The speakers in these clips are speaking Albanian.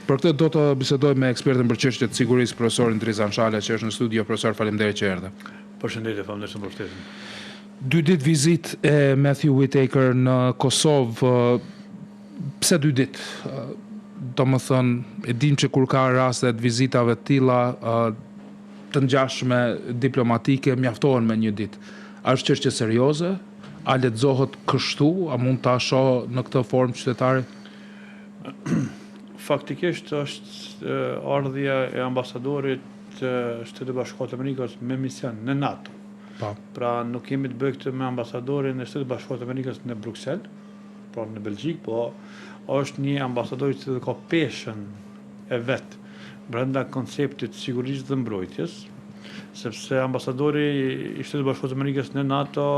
Për këtë do të bisedoj me ekspertin për çështjet të sigurisë, profesorin Drizan Shala, që është në studio. Profesor, faleminderit që erdhe. Përshëndetje, faleminderit për ftesën. 2 ditë vizitë e Matthew Whitaker në Kosovë. Pse 2 ditë? Domethënë, e dim që kur ka raste të vizitave të tilla të ngjashme diplomatike, mjaftohen me 1 ditë. A është çështje serioze? A lexohet kështu? A mund ta shoh në këtë formë qytetari? Faktikisht është ardhja e ambasadorit të Shtetit Bashkuar të Amerikës me mision në NATO. Pra nuk kemi të bëjmë këtë me ambasadorin e Shtetit Bashkuar të Amerikës në Bruksel, pra në Belgjik, po është një ambasador që ka peshën e vet brenda konceptit sigurisë dhe mbrojtjes, sepse ambasadori i Shtetit Bashkuar të Amerikës në NATO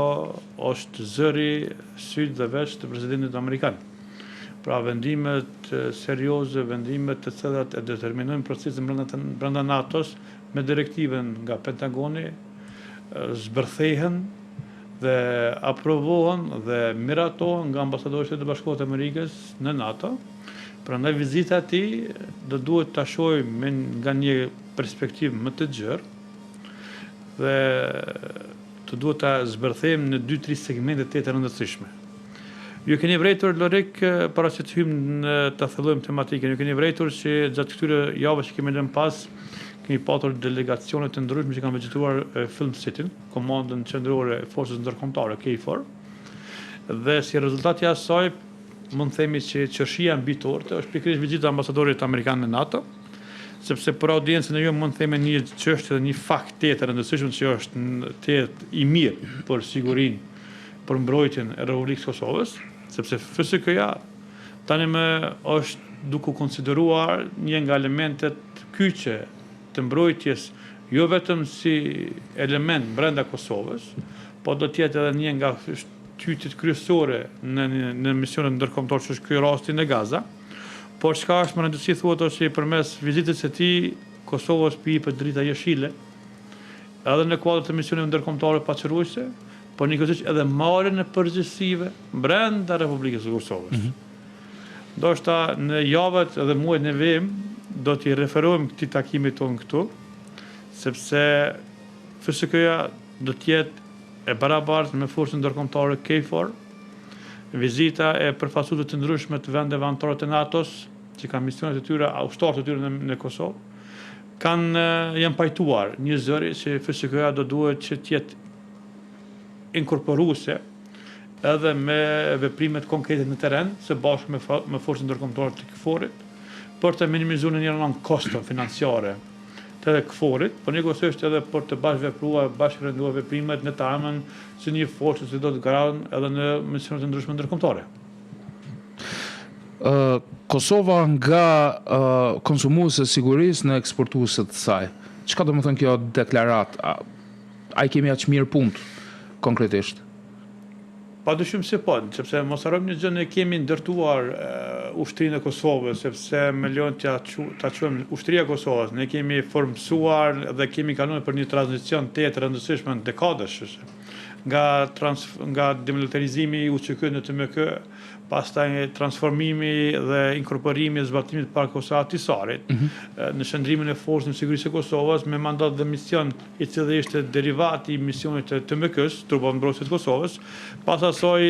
është zëri, syt dhe veç të presidentit amerikan. Pra vendimet serioze, vendimet të cilat e determinojnë procesin brenda NATO-s me direktiven nga Pentagoni zbërthehen dhe aprovohen dhe miratohen nga ambasadori i Shtetit Bashkuar të Amerikës në NATO. Prandaj vizita e tij do duhet ta shohim nga një perspektivë më të gjerë dhe të duhet ta zbërthejmë në 2-3 segmente të rëndësishme. Ju keni vërejtur, Lorik, para që të hyjmë të thellojmë tematikën, ju keni vërejtur që gjatë këtyre javëve që kemi lënë pas, kemi patur delegacione të ndryshme që kanë vizituar Film City-n, komandën qendrore e forcës ndërkombëtare KFOR, dhe si rezultati i asaj mund të themi që çështja mbitorte është pikërisht vizita e ambasadorit amerikan në NATO, sepse për audiencën e ju mund të themi një çështje dhe një fakt tjetër rëndësishëm që është i mirë për sigurinë, për mbrojtjen e Republikës Kosovës, sepse FSK-ja tani më është duke konsideruar një nga elementet kyçe të mbrojtjes, jo vetëm si element brenda Kosovës, po do të jetë edhe një nga shtytjet kryesore në misionet ndërkombëtare, që është ky rasti në Gaza. Por çka është më rëndësishme thuhet është që përmes vizitës së tij Kosovës jepet drita jeshile, edhe në kuadër të misioneve ndërkombëtare paçruese, por njëkohësisht edhe marrjen e përgjegjësive brenda Republikës së Kosovës. Ndoshta në javët edhe muajt në vim do t'i referojmë këtij takimit tonë këtu, sepse FSK-ja do të jetë e barabartë me forcën ndërkombëtare KFOR, vizita e përfaqësuesve të ndryshme të vendeve anëtare të NATO-s, që kanë misionet e tyre, ushtarët e tyre në Kosovë, janë pajtuar një zëri që FSK-ja do duhet që të jetë inkorporuese edhe me veprimet konkrete në terren, së bashku me forcën ndërkombëtare të KFOR-it, për të minimizuar në njëra anë kosto financiare të KFOR-it, por njëkohësisht edhe për të bashkëvepruar, bashkërenduar veprimet në të armën si një forcë që do të garantën edhe në misionet e ndryshme ndërkombëtare. Kosova nga konsumuese sigurisë në eksportuese të saj. Çka do të thonë kjo deklaratë? A i kemi aq mirë punë konkretisht? Padyshim se po, sepse mos harrojmë një gjë, ne kemi ndërtuar ushtrinë e Kosovës, sepse me lënë ta quajmë ushtria e Kosovës, ne kemi formsuar dhe kemi kaluar për një tranzicion të rëndësishëm në dekadash, nga demilitarizimi i UÇK në TMK, pastaj transformimi dhe inkorporimi e zbatimit të parë Kosovë-Tisarit, në shndrimin e forcës në sigurisë së Kosovës me mandat dhe mision i cili ishte derivati i misionit të TMK-s, trupave mbrojtëse të Kosovës, pas asaj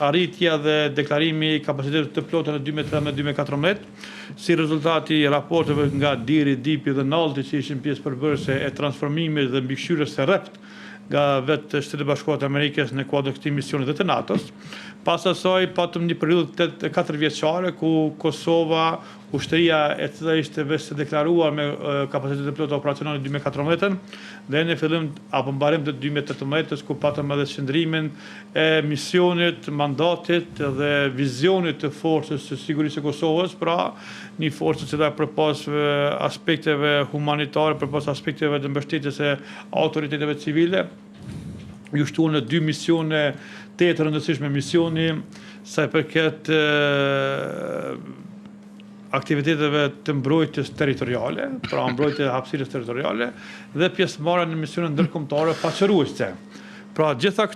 arritja dhe deklarimi i kapacitetit të plotë në 2013-2014, si rezultati i raporteve nga Diri, Dipi dhe Nalti që ishin pjesë përbërëse e transformimit dhe mbikëqyrjes së rrept nga vetë Shtetet Bashkuara të Amerikës në kuadër këtij misioni dhe të NATO-s. Pas asaj patëm një periudhë 4 vjeçare ku Kosova, ushtria e cila ishte vetë deklaruar me kapacitete plota operacionale në 2014 dhe në fillim apo mbarim të 2018 ku patëm edhe shndrimin e misionit, mandatit dhe vizionit të forcës së sigurisë së Kosovës, pra një forcë që përpas aspekteve humanitare, përpas aspekteve të mbështetjes së autoriteteve civile, ju shtuan në 2 misione të rëndësishme, misioni sa i përket aktiviteteve të mbrojtjes territoriale, pra mbrojtje e hapësirës territoriale, dhe pjesëmarrja në misione ndërkombëtare paçruese. Pra gjitha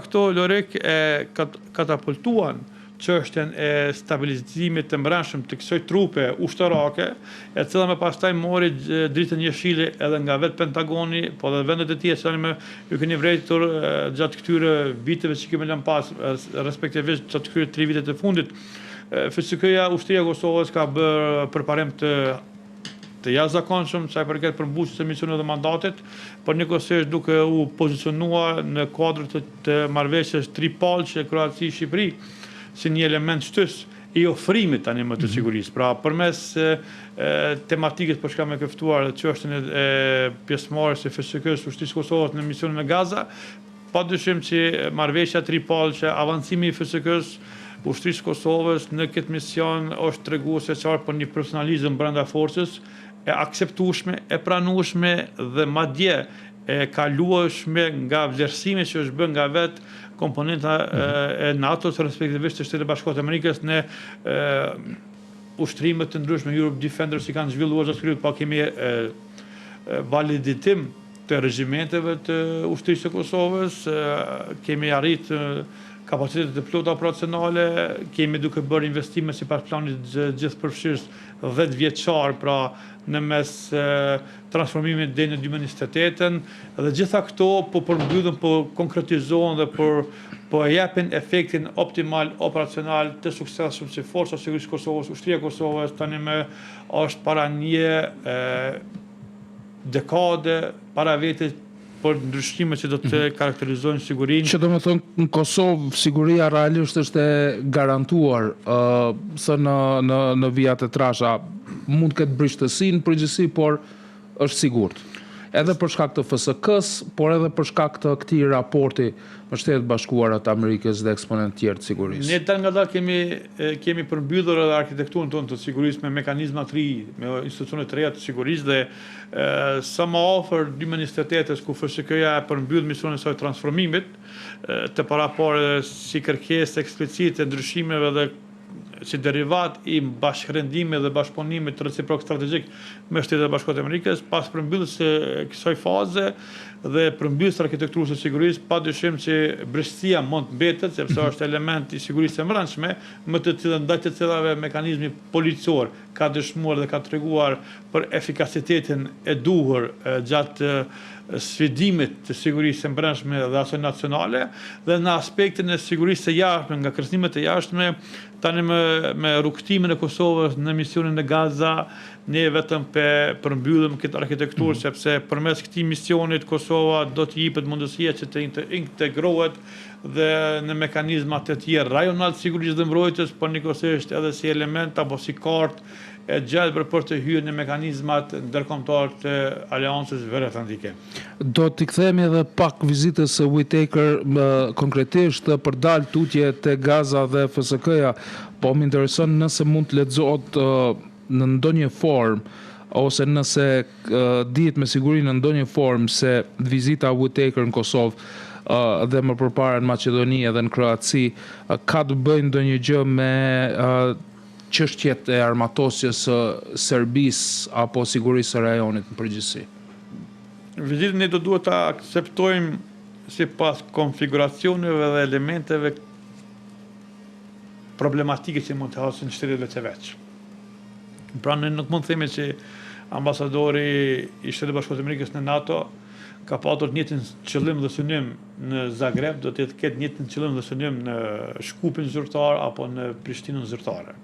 këto Lorik e katapultuan çështjen e stabilizimit të brendshëm të kësaj trupe ushtarake, e cila më pastaj mori dritën jeshile edhe nga vetë Pentagoni, po edhe vendet e tjera që ju keni vërejtur gjatë këtyre viteve që kemi lënë pas, respektivisht gjatë këtyre 3 vitet të fundit. FSK-ja, ushtria e Kosovës ka bërë përparim të jashtëzakonshëm sa i përket përmbusjes së misionit dhe mandatit, por njëkohësisht duke u pozicionuar në kuadër të marrëveshjes tripalçe Kroaci-Shqipëri si një element shtys i ofrimit tani më të sigurisë. Pra përmes tematikës për çka më ke ftuar çështjen e pjesëmarrjes së FSK-s ushtrisë Kosovës në misionin e Gaza, padyshim që marrëveshja tripalçe, avancimi i FSK-s ushtrisë Kosovës në këtë mision është treguese qartë për një profesionalizëm brenda forcës, e akseptueshme, e pranueshme dhe madje e kalueshme nga vlerësimi që është bërë nga vetë komponenta e NATO-s, respektivisht të Shtetet Bashkuara të Amerikës në ushtrimet të ndryshme Europe Defenders që kanë zhvilluar gjatë këtyre, pa kemi validitim të regjimenteve të ushtrisë së Kosovës, kemi arritur kapacitetet të plota operacionale, kemi duke bërë investime sipas planit gjithëpërfshirës 10 vjeçar, pra në mes transformimit deri në 2028, dhe gjitha këto po përmbyllen, po konkretizohen dhe po japin efektin optimal operacional të suksesshëm që Forca e Sigurisë Kosovës, ushtria e Kosovës tani më është para një dekade para vetes për ndryshimet që do të karakterizojnë sigurinë. Që do me thonë, në Kosovë, siguria realisht është e garantuar, së në vijat e trasha mund këtë brishtësi në përgjithësi, por është sigurt. Edhe për shkak të FSK-s, por edhe për shkak të këtij raporti me Shtetet Bashkuara të Amerikës dhe eksponentë tjerë të sigurisë. Ne dal nga dal kemi përmbyllur edhe arkitekturën tonë të sigurisë me mekanizma të ri, me institucione të reja të sigurisë dhe sa më afër 2028-s ku FSK-ja e përmbyll misionin e saj transformimit, të paraporë si kërkesë eksplicite ndryshimeve dhe si derivat i bashkërendimit dhe bashkëpunimit reciprok strategjik me Shtetet Bashkuara të Amerikës, pas përmbylljes së kësaj faze dhe përmbylljes së arkitekturës së sigurisë, padyshim që breshtia mund të mbetet, sepse është element i sigurisë së brendshme, më të cilën ndaj të cilave mekanizmi policor ka dëshmuar dhe ka treguar për efikasitetin e duhur gjatë sfidimit të sigurisë së brendshme dhe asaj nacionale, dhe në aspektin e sigurisë së jashtme, nga kërcënimet e jashtme, tani me rrugtimin e Kosovës në misionin e Gaza, ne vetëm përmbyllim këtë arkitekturë, sepse përmes këtij misionit Kosova do të jepet mundësia që të integrohet dhe në mekanizmat të tjerë rajonal të sigurisë dhe mbrojtjes, por njëkohësisht edhe si element apo si kartë e gjelbër për të hyrë në mekanizmat ndërkombëtar të Aleancës Veriatlantike. Do t'i kthehemi edhe pak vizitës së Whitaker konkretisht për dalë tutje te Gaza dhe FSK-ja, po më intereson nëse mund të lexohet në ndonjë formë ose nëse dihet me siguri në ndonjë formë se vizita e Whitaker në Kosovë dhe më përpara në Maqedoni edhe në Kroaci ka të bëjë ndonjë gjë me çështjet e armatosjes së Serbisë apo sigurisë së rajonit në përgjithësi. Vizitën ne do duhet ta akceptojmë sipas konfiguracioneve dhe elementeve problematike që mund të hasin shtetet veçveç. Pra ne nuk mund të themi që ambasadori i Shtetit Bashkuar të Amerikës në NATO ka patur të njëjtin qëllim dhe synim në Zagreb, do të ketë të njëjtin qëllim dhe synim në Shkupin zyrtar apo në Prishtinën zyrtare.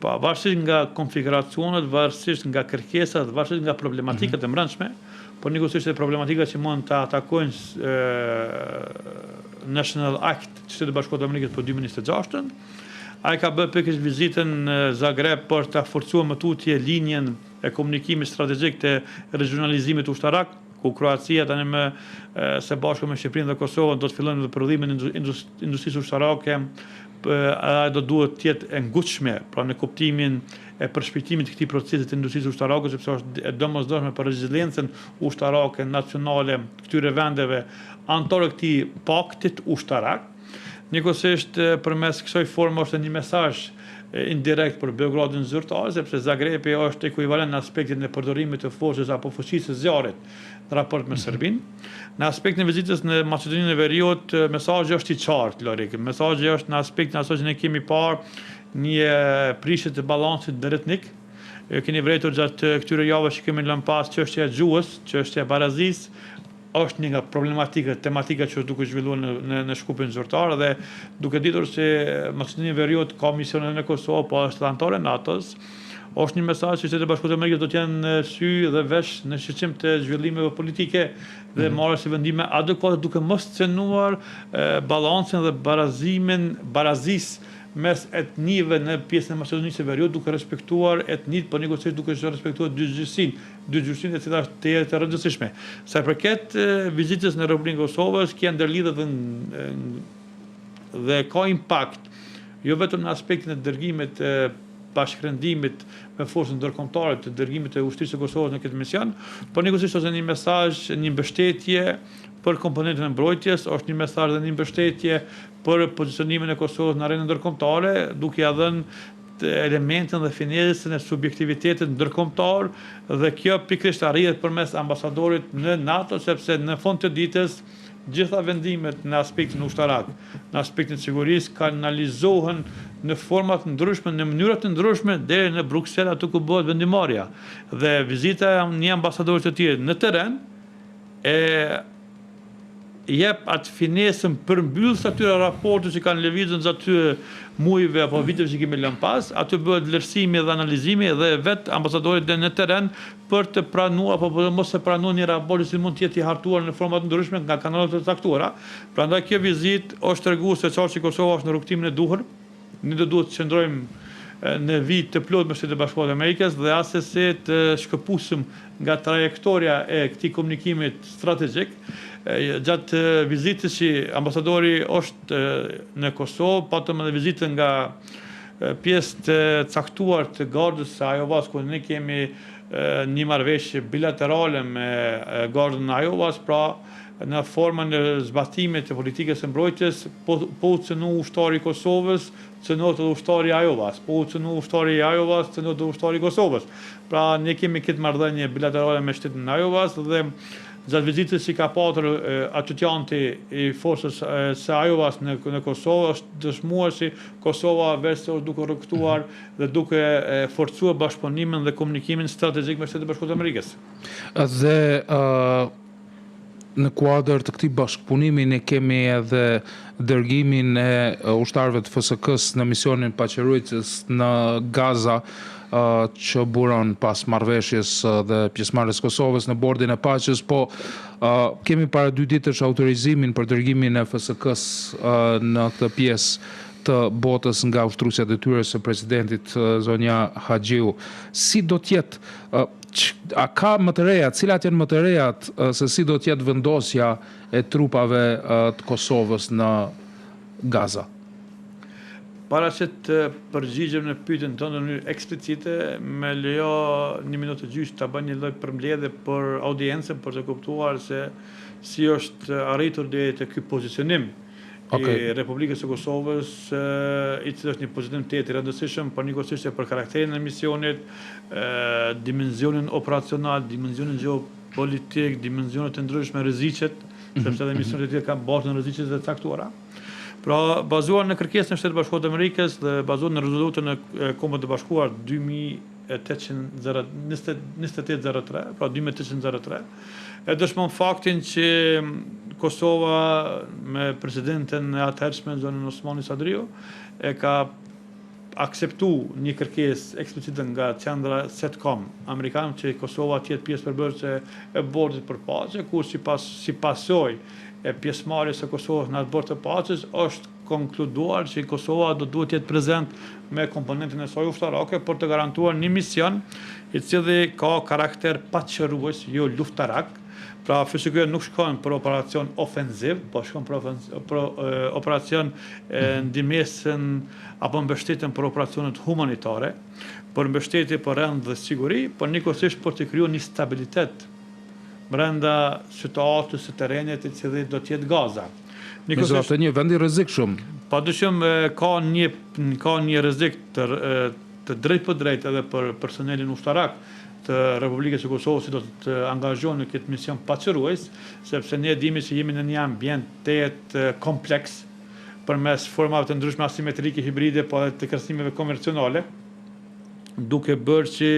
Pa varësisht nga konfiguracionet, varësisht nga kërkesat, varësisht nga problematikat e brendshme, por njëkohësisht edhe problematika që mund të atakojnë National Act të Shtetit Bashkuar të Amerikës për 2026-ën. Ai ka bërë pikërisht vizitën në Zagreb për të forcuar më tutje linjen e komunikimit strategjik të regionalizimit ushtarak, ku Kroacia tani më së bashku me Shqipërinë dhe Kosovën do të fillojnë me prodhimin e industrisë ushtarake, do duhet të jetë e ngutshme, pra në kuptimin e përshpejtimit të këtij procesi të industrisë ushtarake, sepse është e domosdoshme për reziliencën ushtarake nacionale këtyre vendeve anëtarë këtij paktit ushtarak. Njëkohësisht përmes kësaj forme është një mesazh indirekt për Beogradin zyrtar, sepse Zagrebi është ekuivalent në aspektin e përdorimit të forcës apo fuqisë së zjarrit në raport me Serbinë. Në aspektin e vizitës në Maqedoninë e Veriut, mesazhi është i qartë, Lorik. Mesazhi është në aspektin asaj që ne kemi parë një prishje të balansit drejtnik. Keni vërejtur gjatë këtyre javëve që kemi lënë pas çështja e gjuhës, çështja e barazisë, është një nga tematika që është duke zhvilluar në Shkupin zyrtar dhe duke ditur se Maqedonia e Veriut ka misionin në Kosovë, po është anëtare NATO-s, është një mesazh që Shtetet Bashkuara të Amerikës do të jenë në sy dhe vesh në shqetësim të zhvillimeve politike dhe marrjes së vendime adekuate duke mos cenuar balancin dhe barazisë mes etnive në pjesën e Maqedonisë së Veriut, duke respektuar etnitë, por njëkohësisht duke respektuar dygjysinë e cila është të rëndësishme. Sa i përket vizitës në Republikën e Kosovës, kjo ndërlidhet dhe ka impakt jo vetëm në aspektin e dërgimit bashkërendimit me forcën ndërkombëtare të dërgimit të ushtrisë së Kosovës në këtë mision, por njëkohësisht është një mesazh, një mbështetje për komponentën e mbrojtjes, është një mesazh dhe një mbështetje për pozicionimin e Kosovës në arenën ndërkombëtare, duke ia dhënë elementin dhe finesën e subjektivitetit ndërkombëtar dhe kjo pikërisht arrihet përmes ambasadorit në NATO, sepse në fund të ditës gjitha vendimet në aspektin ushtarak, në aspektin sigurisë kanalizohen në forma të ndryshme, në mënyra të ndryshme deri në Bruksel aty ku bëhet vendimarrja. Dhe vizita e një ambasadorit të tjerë në terren jep atë finesën përmbyllës atyre raporte që kanë lëvizur aty muajve apo viteve që kemi lënë pas, aty bëhet vlerësimi dhe analizimi dhe vetë ambasadorit në terren për të pranuar apo mos të pranuar një raport që mund të jetë i hartuar në forma të ndryshme nga kanalet e caktuara. Prandaj kjo vizitë është treguese se Kosova është në rrugtimin e duhur. Ne do duhet të qëndrojmë në vit të plot me Shtetet Bashkuara të Amerikës dhe asesi të shkëpusëm nga trajektoria e këtij komunikimit strategjik. Gjatë vizitës që ambasadori është në Kosovë, patëm edhe vizitën nga pjesë të caktuar të gardës së Ajovas, ku ne kemi një marrëveshje bilaterale me gardën e Ajovas, pra në formën e zbatimit të politikës së mbrojtjes, po u cënu ushtari i Kosovës, cënohet edhe ushtari i Ajovas, po u cënu ushtari i Ajovas, cënohet edhe ushtari i Kosovës. Pra ne kemi këtë marrëdhënie bilaterale me shtetin e Ajovas dhe gjatë vizitës që ka patër atyutjanti i forcës së Ajovas në Kosovë, është dëshmuar se Kosova vetë është duke rrugtuar dhe duke forcuar bashkëpunimin dhe komunikimin strategjik me Shtetet Bashkuara të Amerikës. Dhe në kuadër të këtij bashkëpunimi ne kemi edhe dërgimin e ushtarëve të FSK-s në misionin paqërujtës në Gaza, që buron pas marrëveshjes dhe pjesëmarrjes Kosovës në bordin e paqes, po kemi para 2 ditësh autorizimin për dërgimin e FSK-s në këtë pjesë të botës nga ushtruesja e detyrës së presidentit zonja Haxhiu. Si do të jetë, a ka më të reja, cilat janë më të rejat se si do të jetë vendosja e trupave të Kosovës në Gaza? Para që të përgjigjem në pyetjen tënde në mënyrë eksplicite, me lejo 1 minutë gjysmë ta bëj një lloj përmbledhje për audiencën për të kuptuar se si është arritur deri te ky pozicionim i Republikës së Kosovës, i cili është një pozicionim të rëndësishëm, por njëkohësisht për karakterin e misionit, dimensionin operacional, dimensionin geopolitik, dimensionet të ndryshme rreziqet, sepse edhe misionet e tjera kanë bazën rreziqet të caktuara. Pra, bazuar në kërkesën e Shtetit Bashkuar të Amerikës dhe bazuar në rezolutën e Kombeve të Bashkuara 2803, pra 2803, e dëshmon faktin që Kosova me presidentin e atëhershëm zonën Osmani Sadriu e ka akceptu një kërkesë eksplicite nga qendra SETCOM amerikanë që Kosova të jetë pjesë përbërëse e bordit për paqe, ku si pasojë e pjesëmarrjes së Kosovës në atë bord të paqes është konkluduar që Kosova do duhet jetë prezent me komponentin e saj ushtarake për të garantuar një mision i cili ka karakter paqërues, jo luftarak. Pra FSK nuk shkon për operacion ofensiv, po shkon për operacion ndihmesën apo mbështetjen për operacionet humanitare, për mbështetje për rend dhe siguri, por njëkohësisht për të krijuar një stabilitet brenda situatës së terrenit i cili do të jetë Gaza. Megjithatë një vend i rrezikshëm. Padyshim ka një rrezik të drejtë për drejtë edhe për personelin ushtarak të Republikës së Kosovës që do të angazhohen në këtë mision paçrues, sepse ne dimi se jemi në një ambient të kompleks përmes formave të ndryshme asimetrike, hibride, po edhe të kërcënimeve konvencionale, duke bërë që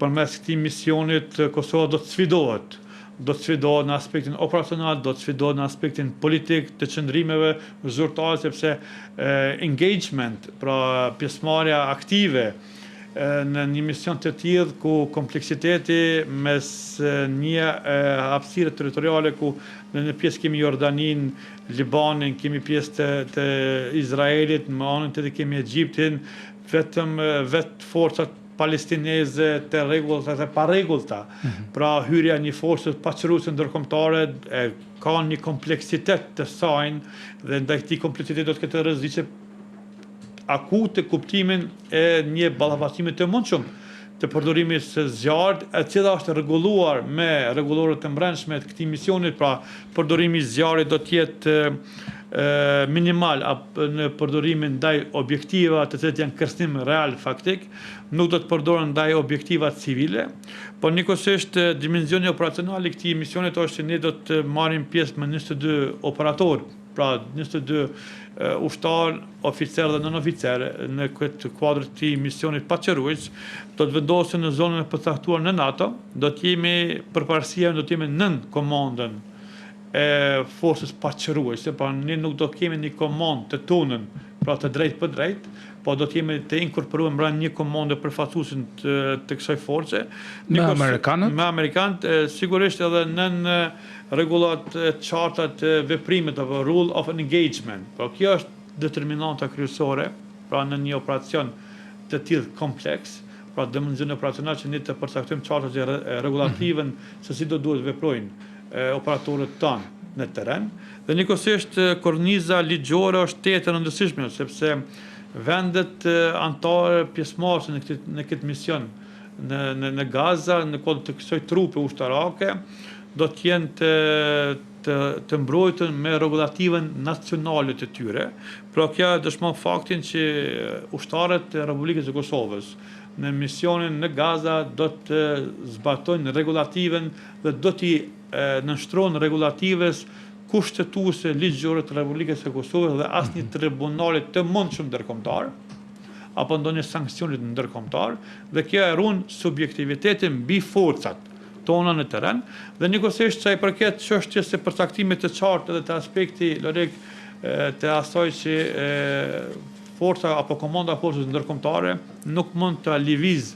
përmes këtij misionit Kosova do të sfidohet. Do të sfidohet në aspektin operacional, do të sfidohet në aspektin politik të qëndrimeve zyrtare, sepse engagement, pra pjesëmarrja aktive në një mision të tillë ku kompleksiteti mes një hapësire territoriale ku në një pjesë kemi Jordanin, Libanin, kemi pjesë të Izraelit, në anën tjetër kemi Egjiptin, vetë forcat palestineze të rregullta dhe pa rregullta. Pra hyrja një forcë paçruese ndërkombëtare ka një kompleksitet të saj dhe ndaj këtij kompleksiteti do të ketë rreziqe akute kuptimin e një ballafaqimi të mundshëm të përdorimit së zjarrit, e cila është rregulluar me rregullorët të brendshme të këtij misionit, pra përdorimi i zjarrit do të jetë minimal në përdorimin ndaj objektiva të cilat janë kërcënim real faktik, nuk do të përdoren ndaj objektiva civile, por njëkohësisht dimensioni operacional i këtij misionit është që ne do të marrim pjesë me 22 operatorë, pra 22 ushtar, oficer dhe non-oficer në këtë kuadër të misionit paçrues, do të vendosen në zonën e përcaktuar në NATO, do të jemi përparësia, do të jemi nën komandën e forcës paçruese, pra ne nuk do kemi një komandë të tunën, pra të drejtë për drejtë, po do të jemi të inkorporuar brenda një komande përfaqësuese të kësaj force. Me amerikanët? Me amerikanët, sigurisht edhe nën rregullat e qarta të veprimit apo rule of engagement. Por kjo është determinanta kryesore, pra në një operacion të tillë kompleks, pra dimensioni operacional që ne të përcaktojmë qartat e rregulativën se si do duhet veprojnë operatorët tanë në terren. Dhe njëkohësisht korniza ligjore është tetë e rëndësishme, sepse vendet anëtare pjesëmarrëse në këtë mision në Gaza, në kuadër të kësaj trupe ushtarake, do të jenë të mbrojtur me rregulativën nacionale të tyre. Pra kjo dëshmon faktin që ushtarët e Republikës së Kosovës në misionin në Gaza do të zbatojnë rregulativën dhe do t'i nënshtrojnë rregulativës kushtetuese ligjore të Republikës së Kosovës dhe asnjë tribunali të mundshëm ndërkombëtar apo ndonjë sanksionit ndërkombëtar, dhe kjo e ruan subjektivitetin mbi forcat tona në terren, dhe njëkohësisht sa i përket çështjes së përcaktimit të qartë dhe të aspekti lorik të asaj që forca apo komanda e forcës ndërkombëtare nuk mund të lëviz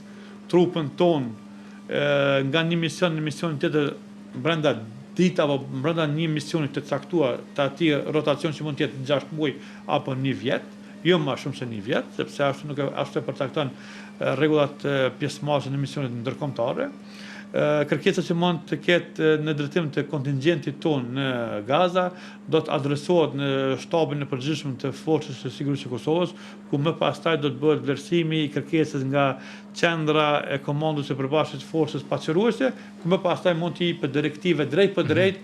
trupën tonë nga një mision në misionin tjetër brenda ditë apo brenda një misioni të caktuar, të atij rotacion që mund të jetë 6 muaj apo 1 vjet, jo më shumë se 1 vjet, sepse ashtu e përcakton rregullat pjesëmarrëse në misionet ndërkombëtare. Kërkesa që mund të ketë në drejtim të kontingjentit tonë në Gaza do të adresohet në shtabin e përgjithshëm të Forcës së Sigurisë së Kosovës, ku më pastaj do të bëhet vlerësimi i kërkesës nga qendra e komandës së përbashkët të forcës paçruese, ku më pastaj mund të jepet direktive drejt për drejt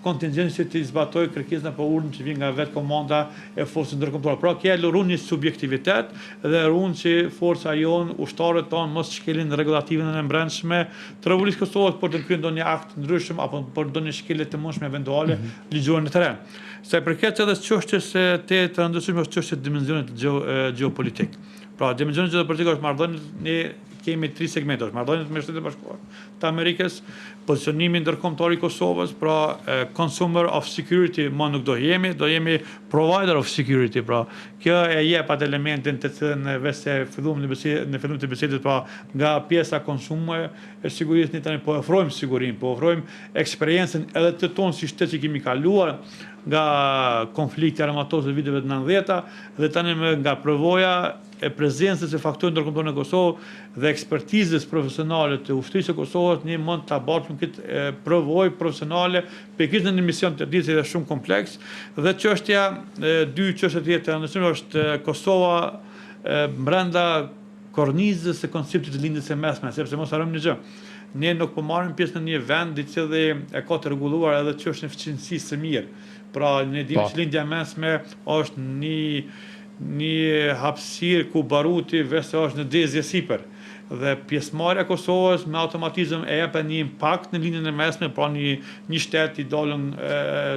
kontingjenci të zbatoj kërkesën apo urdhën që vjen nga vetë komanda e forcës ndërkombëtare. Pra kjo lëron një subjektivitet dhe ruan që forca jon, ushtarët tonë mos shkelin rregulativën e brendshme të Republikës së Kosovës për të kryer ndonjë akt ndryshëm apo për ndonjë shkelje të mundshme eventuale ligjore në terren. Sa i përket edhe çështjes së të rëndësishme është çështja e dimensionit gjeopolitik. Pra dimensioni gjeopolitik është marrëdhënie, ne kemi 3 segmente, marrëdhëniet me Shtetet e Bashkuara të Amerikës, pozicionimi ndërkombëtar i Kosovës, pra consumer of security më nuk do jemi provider of security, pra kjo e jep atë elementin të cilën vetë filluam në fillim të bisedës, pra nga pjesa konsume e sigurisë ne tani po ofrojmë sigurinë, po ofrojmë eksperiencën edhe të tonë si shtet që kemi kaluar nga konflikti armatosë të viteve të 90-ta dhe tani nga përvoja e prezencës e faktorëve ndërkombëtar në Kosovë dhe ekspertizës profesionale të ushtrisë së Kosovës, ne mund ta bartëm këtë përvojë profesionale pikërisht në një mision të ditë dhe shumë kompleks. Dhe dy çështje tjetër, ndërsa është Kosova brenda kornizës së konceptit të lindjes së mesme, sepse mos harrojmë një gjë. Ne nuk po marrim pjesë në një vend i cili e ka të rregulluar edhe çështën e eficiencisë së mirë. Pra ne dimë që lindja e mesme është një hapësirë ku baruti vetë është në dezje sipër. Dhe pjesëmarrja e Kosovës me automatizëm e jep një impakt në linjën e mesme, pra një shtet i dalën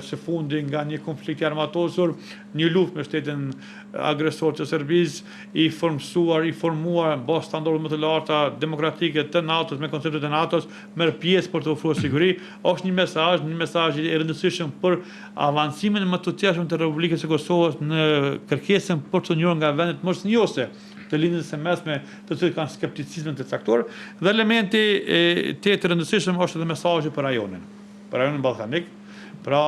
së fundi nga një konflikt i armatosur, një luftë me shtetin agresor të Serbisë, i formuar bazë standarde më të larta demokratike të NATO-s me konceptet e NATO-s, merr pjesë për të ofruar siguri, është një mesazh i rëndësishëm për avancimin më të tjershëm të Republikës së Kosovës në kërkesën për të njohur nga vendet mosnjose të lindjes së mesme, të cilët kanë skepticizmin të caktuar, dhe elementi tjetër rëndësishëm është edhe mesazhi për rajonin ballkanik. Pra,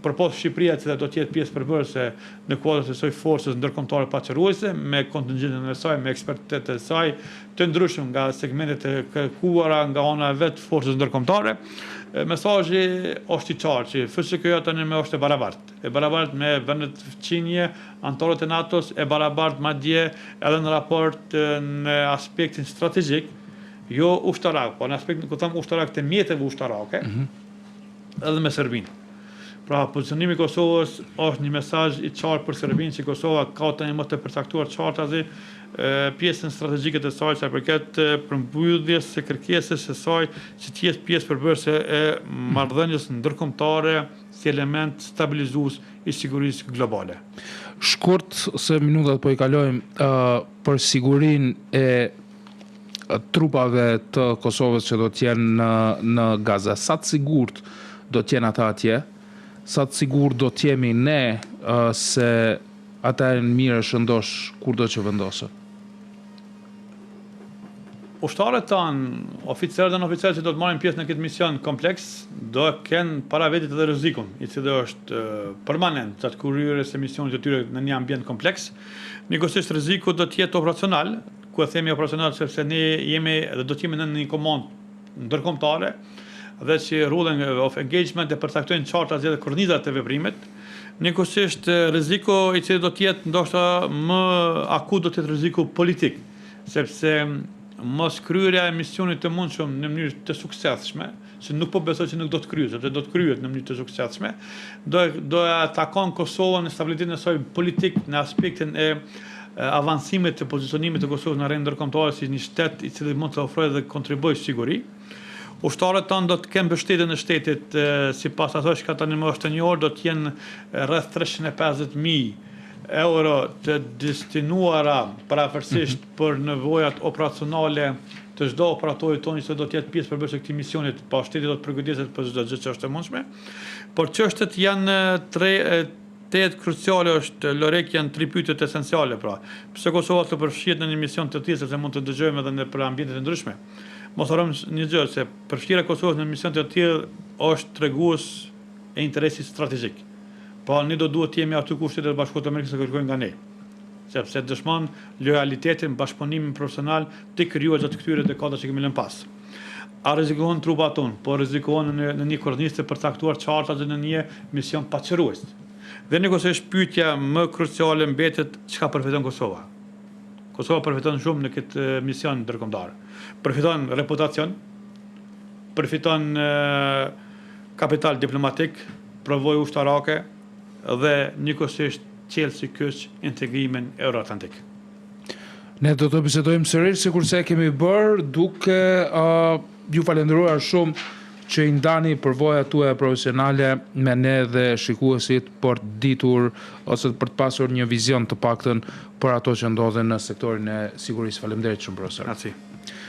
përpos Shqipëria që do të jetë pjesë përbërëse në kuadër të kësaj forcës ndërkombëtare paqëruese, me kontingjentin e saj, me ekspertitetet e saj, të ndryshëm nga segmentet e kërkuara nga ana e vet forcës ndërkombëtare. Mesazhi është i qartë që FSK-ja tani më është e barabartë me vendet fqinje, anëtarët e NATO-s, e barabartë madje edhe në raport në aspektin strategjik, jo ushtarak, po në aspektin ku them ushtarak të mjeteve ushtarake, edhe me Serbinë. Pra, pozicionimi i Kosovës është një mesazh i qartë për Serbinë që Kosova ka tani më të përcaktuar qartazi pjesën strategjike të saj sa përket përmbylljes së kërkesës së saj që të jetë pjesë përbërëse e marrëdhënies ndërkombëtare si element stabilizues i sigurisë globale. Shkurt se minutat po i kalojmë për sigurinë e trupave të Kosovës që do të jenë në Gaza. Sa të sigurt do të jenë ata atje? Sa të sigurt do të jemi ne se ata e në mirë shëndosh kur do që vendosën? Ushtarët tanë, oficerët dhe në oficerët që do të marrin pjesë në këtë mision kompleks, do kenë para vetit edhe rrezikun, i cili është permanent gjatë kryerjes së misionit të tyre në një ambient kompleks. Njëkohësisht rreziku do të jetë operacional, ku e themi operacional sepse ne do të jemi në një komandë ndërkombëtare, dhe që ruling of engagement e përcaktojnë qartat dhe kornizat e veprimit. Njëkohësisht rreziku i cili do të jetë ndoshta më akut do të jetë rreziku politik, sepse mos kryerja e misionit të mundshëm në mënyrë të suksesshme, se nuk po besoj që nuk do të kryhet, sepse do të kryhet në mënyrë të suksesshme, do atakon Kosovën në stabilitetin e saj politik në aspektin e avancimit të pozicionimit të Kosovës në arenë ndërkombëtare si një shtet i cili mund të ofrojë dhe kontribuojë siguri. Ushtarët tanë do të kenë mbështetjen e shtetit, sipas asaj që tani më është një orë, do të jenë rreth 350.000 euro të destinuara parafërsisht për nevojat operacionale të çdo operatorit tonë që do të jetë pjesë përbërëse këtij misionit, pa shteti do të përgatitet për çdo gjë që është e mundshme. Por çështjet janë të kruciale, është Lorek, janë 3 pyetje esenciale, pra. Pse Kosova të përfshihet në një mision të tillë, sepse mund të dëgjojmë edhe për ambiente të ndryshme. Mos harrojmë një gjë, se përfshirja e Kosovës në mision të tillë është tregues e interesit strategjik. Pa ne do duhet të jemi aty ku Shtetet e Bashkuara të Amerikës kërkojnë nga ne, sepse dëshmon lojalitetin, bashkëpunimin profesional të krijuar gjatë këtyre dekadave që kemi lënë pas. A rrezikohen trupat tonë, po rrezikohen në një kornizë të përcaktuar qarta dhe në një mision paqërues. Dhe njëkohësisht pyetja më kruciale mbetet çka përfiton Kosova. Kosova përfiton shumë në këtë mision ndërkombëtar. Përfiton reputacion, përfiton kapital diplomatik, provojë ushtarake dhe njëkohësisht qelsi kyç integrimin euroatlantik. Ne do të bisedojmë sërish sikurse kemi bërë, duke ju falendëruar shumë që i ndani përvojat tuaja profesionale me ne dhe shikuesit për të ditur ose për të pasur një vizion të paktën për ato që ndodhen në sektorin e sigurisë. Faleminderit shumë, profesor. Grazie.